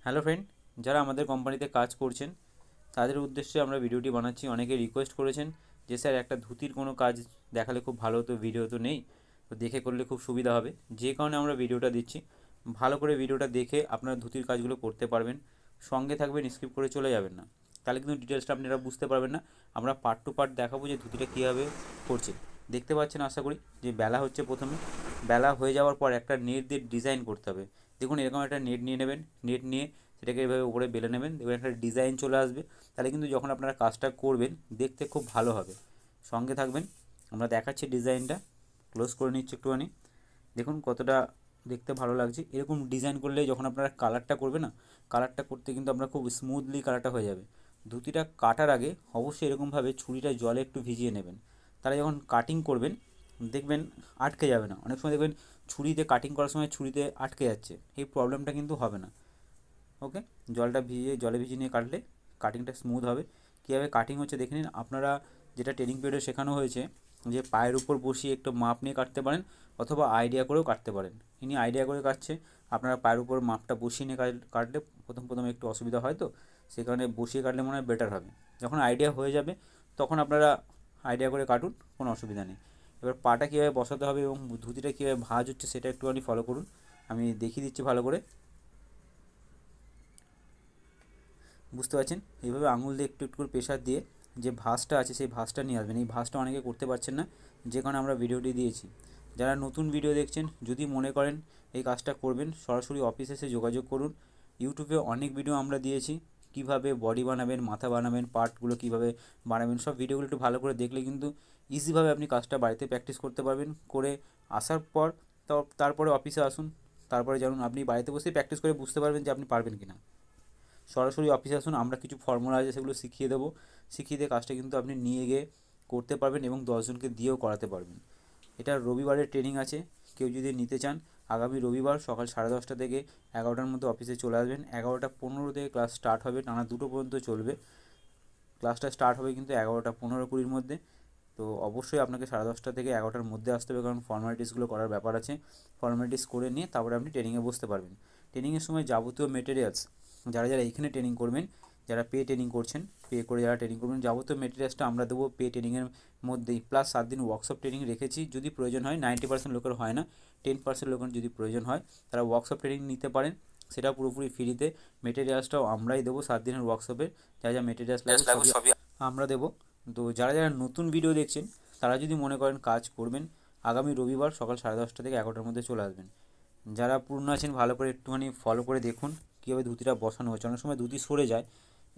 Hello friend, যারা আমাদের কোম্পানিতে কাজ করছেন তাদের উদ্দেশ্যে আমরা ভিডিওটি বানাচ্ছি। অনেকে রিকোয়েস্ট করেছেন যে স্যার একটা ধুতির কোনো কাজ দেখালে খুব ভালো হতো, ভিডিও তো নেই, তো দেখে করলে খুব সুবিধা হবে, যে কারণে আমরা ভিডিওটা দিচ্ছি। ভালো করে ভিডিওটা দেখে আপনারা ধুতির কাজগুলো করতে পারবেন, সঙ্গে থাকবেন, স্কিপ করে চলে যাবেন না, তাহলে কিন্তু ডিটেলসটা আপনারা বুঝতে পারবেন না। আমরা পার্ট টু পার্ট দেখাবো যে ধুতিটা কীভাবে করছে। দেখতে পাচ্ছেন আশা করি যে বেলা হচ্ছে। প্রথমে বেলা হয়ে যাওয়ার পর একটা নেট দিয়ে ডিজাইন করতে হবে। দেখুন এরকম একটা নেট নিয়ে নেবেন, নেট নিয়ে সেটাকে এভাবে উপরে বেলে নেবেন, দেখবেন একটা ডিজাইন চলে আসবে। তাহলে কিন্তু যখন আপনারা কাজটা করবেন দেখতে খুব ভালো হবে। সঙ্গে থাকবেন, আমরা দেখাচ্ছি ডিজাইনটা। ক্লোজ করে নিচ্ছি একটুখানি, দেখুন কতটা দেখতে ভালো লাগছে। এরকম ডিজাইন করলে যখন আপনারা কালারটা করবে না, কালারটা করতে কিন্তু আপনার খুব স্মুথলি কালারটা হয়ে যাবে। ধুতিটা কাটার আগে অবশ্যই এরকমভাবে ছুরিটা জলে একটু ভিজিয়ে নেবেন, তাহলে যখন কাটিং করবেন দেখবেন আটকে যাবে না। অনেক সময় দেখবেন ছুরিতে কাটিং করার সময় ছুরিতে আটকে যাচ্ছে, এই প্রবলেমটা কিন্তু হবে না। ওকে, জলে ভিজিয়ে নিয়ে কাটলে কাটিংটা স্মুথ হবে। কীভাবে কাটিং হচ্ছে দেখে নিন। আপনারা যেটা ট্রেনিং পিরিয়ডে শেখানো হয়েছে যে পায়ের উপর বসিয়ে একটু মাপ নিয়ে কাটতে পারেন, অথবা আইডিয়া করেও কাটতে পারেন। ইনি আইডিয়া করে কাটছে, আপনারা পায়ের উপর মাপটা বসিয়ে নিয়ে কাটলে প্রথম একটু অসুবিধা হয়, তো সে কারণে বসিয়ে কাটলে মনে হয় বেটার হবে। যখন আইডিয়া হয়ে যাবে তখন আপনারা আইডিয়া করে কাটুন, কোনো অসুবিধা নেই। এবার পাটা কীভাবে বসাতে হবে এবং ধুতিটা কীভাবে ভাঁজ হচ্ছে সেটা একটুখানি ফলো করুন, আমি দেখিয়ে দিচ্ছি ভালো করে। বুঝতে পারছেন, এইভাবে আঙুল দিয়ে একটু একটু করে প্রেশার দিয়ে যে ভাঁজটা আছে সেই ভাঁজটা নিয়ে আসবেন। এই ভাঁজটা অনেকে করতে পারছেন না, যে কারণে আমরা ভিডিওটি দিয়েছি। যারা নতুন ভিডিও দেখছেন, যদি মনে করেন এই কাজটা করবেন, সরাসরি অফিসে এসে যোগাযোগ করুন। ইউটিউবে অনেক ভিডিও আমরা দিয়েছি, কিভাবে বডি বানাবেন, মাথা বানাবেন, পার্টগুলো কীভাবে বানাবেন, সব ভিডিওগুলো একটু ভালো করে দেখলে কিন্তু ইজিভাবে আপনি কাজটা বাড়িতে প্র্যাকটিস করতে পারবেন। করে আসার পর তারপরে অফিসে আসুন, তারপরে যেমন আপনি বাড়িতে বসেই প্র্যাকটিস করে বুঝতে পারবেন যে আপনি পারবেন কি না। সরাসরি অফিসে আসুন, আমরা কিছু ফর্মুলা আছে সেগুলো শিখিয়ে দেবো। শিখিয়ে দিয়ে কাজটা কিন্তু আপনি নিয়ে গিয়ে করতে পারবেন এবং 10জনকে দিয়েও করাতে পারবেন। এটা রবিবারের ট্রেনিং আছে, কেউ যদি নিতে চান আগামী রবিবার সকাল 10:30 থেকে 11টার মধ্যে অফিসে চলে আসবেন। 11টা 15 থেকে ক্লাস স্টার্ট হবে, টানা 2টো পর্যন্ত চলবে। ক্লাসটা স্টার্ট হবে কিন্তু 11টা 15-20 মধ্যে। তো অবশ্যই আপনাকে 10:30 থেকে 11টার মধ্যে আসতে হবে, কারণ ফর্মালিটিসগুলো করার ব্যাপার আছে। ফর্মালিটিস করে নিয়ে তারপরে আপনি ট্রেনিংয়ে বসতে পারবেন। ট্রেনিংয়ের সময় যাবতীয় মেটেরিয়ালস, যারা যারা এইখানে ট্রেনিং করবেন, যারা পে ট্রেনিং করছেন, পে করে যারা ট্রেনিং করবেন, যাবতীয় মেটেরিয়ালসটা আমরা দেবো পে ট্রেনিংয়ের মধ্যেই। প্লাস 7 দিন ওয়ার্কশপ ট্রেনিং রেখেছি, যদি প্রয়োজন হয়। 90% লোকের হয় না, 10% লোকের যদি প্রয়োজন হয় তারা ওয়ার্কশপ ট্রেনিং নিতে পারেন, সেটা পুরোপুরি ফ্রিতে। মেটেরিয়ালসটাও আমরাই দেবো 7 দিনের ওয়ার্কশপে, যা যা মেটেরিয়ালস লাগবে সবই আমরা দেবো। তো যারা যারা নতুন ভিডিও দেখছেন তারা যদি মনে করেন কাজ করবেন, আগামী রবিবার সকাল 10:30 থেকে 11টার মধ্যে চলে আসবেন। যারা পুরনো আছেন ভালো করে একটুখানি ফলো করে দেখুন কীভাবে ধুতিটা বসানো হচ্ছে। অনেক সময় ধুতি সরে যায়,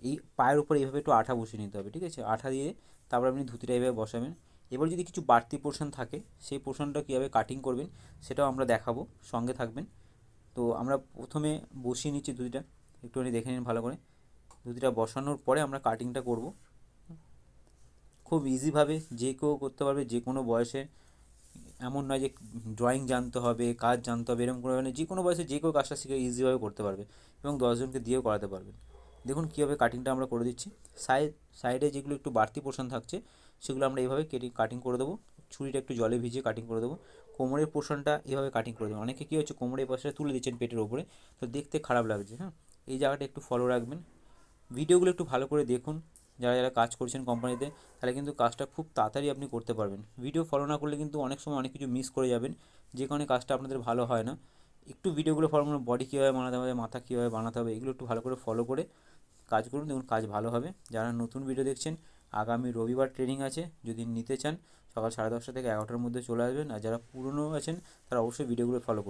এই পায়ের উপরে এইভাবে একটু আঠা বসিয়ে নিতে হবে, ঠিক আছে? আঠা দিয়ে তারপর আপনি ধুতিটা এইভাবে বসাবেন। এবার যদি কিছু বাড়তি পোর্শন থাকে সেই পোর্শনটা কীভাবে কাটিং করবেন সেটাও আমরা দেখাবো, সঙ্গে থাকবেন। তো আমরা প্রথমে বসিয়ে নিচ্ছি ধুতিটা, একটুখানি দেখে নিন ভালো করে। ধুতিটা বসানোর পরে আমরা কাটিংটা করব। খুব ইজিভাবে যে কেউ করতে পারবে, যে কোনো বয়সে। এমন নয় যে ড্রয়িং জানতে হবে, কাজ জানতে হবে, এরকম কোনো মানে যে কোনো বয়সে যে কেউ কাজটা শিখে ইজিভাবে করতে পারবে এবং 10জনকে দিয়েও করাতে পারবেন। দেখুন কীভাবে কাটিংটা আমরা করে দিচ্ছি। সাইডে যেগুলো একটু বাড়তি পোর্শন থাকছে সেগুলো আমরা এইভাবে কাটিং করে দেবো। ছুরিটা একটু জলে ভিজিয়ে কাটিং করে দেবো। কোমরের পোর্শনটা এইভাবে কাটিং করে দেবো। অনেকে কী হচ্ছে কোমরের পাশে তুলে দিচ্ছেন পেটের ওপরে, তো দেখতে খারাপ লাগছে। হ্যাঁ, এই জায়গাটা একটু ফলো রাখবেন। ভিডিওগুলো একটু ভালো করে দেখুন, যারা যারা কাজ করছেন কোম্পানিতে, তাহলে কিন্তু কাজটা খুব তাড়াতাড়ি আপনি করতে পারবেন। ভিডিও ফলো না করলে কিন্তু অনেক সময় অনেক কিছু মিস করে যাবেন, যে কারণে কাজটা আপনাদের ভালো হয় না। একটু ভিডিওগুলো ফলো করুন, বডি কীভাবে বানাতে হবে, মাথা কীভাবে বানাতে হবে, এগুলো একটু ভালো করে ফলো করে কাজ করুন, দেখুন কাজ ভালো হবে। যারা নতুন ভিডিও দেখছেন, আগামী রবিবার ট্রেনিং আছে, যদি নিতে চান সকাল 10:30 থেকে 11টার মধ্যে চলে আসবেন। আর যারা পুরনো আছেন তারা অবশ্যই ভিডিওগুলো ফলো করুন।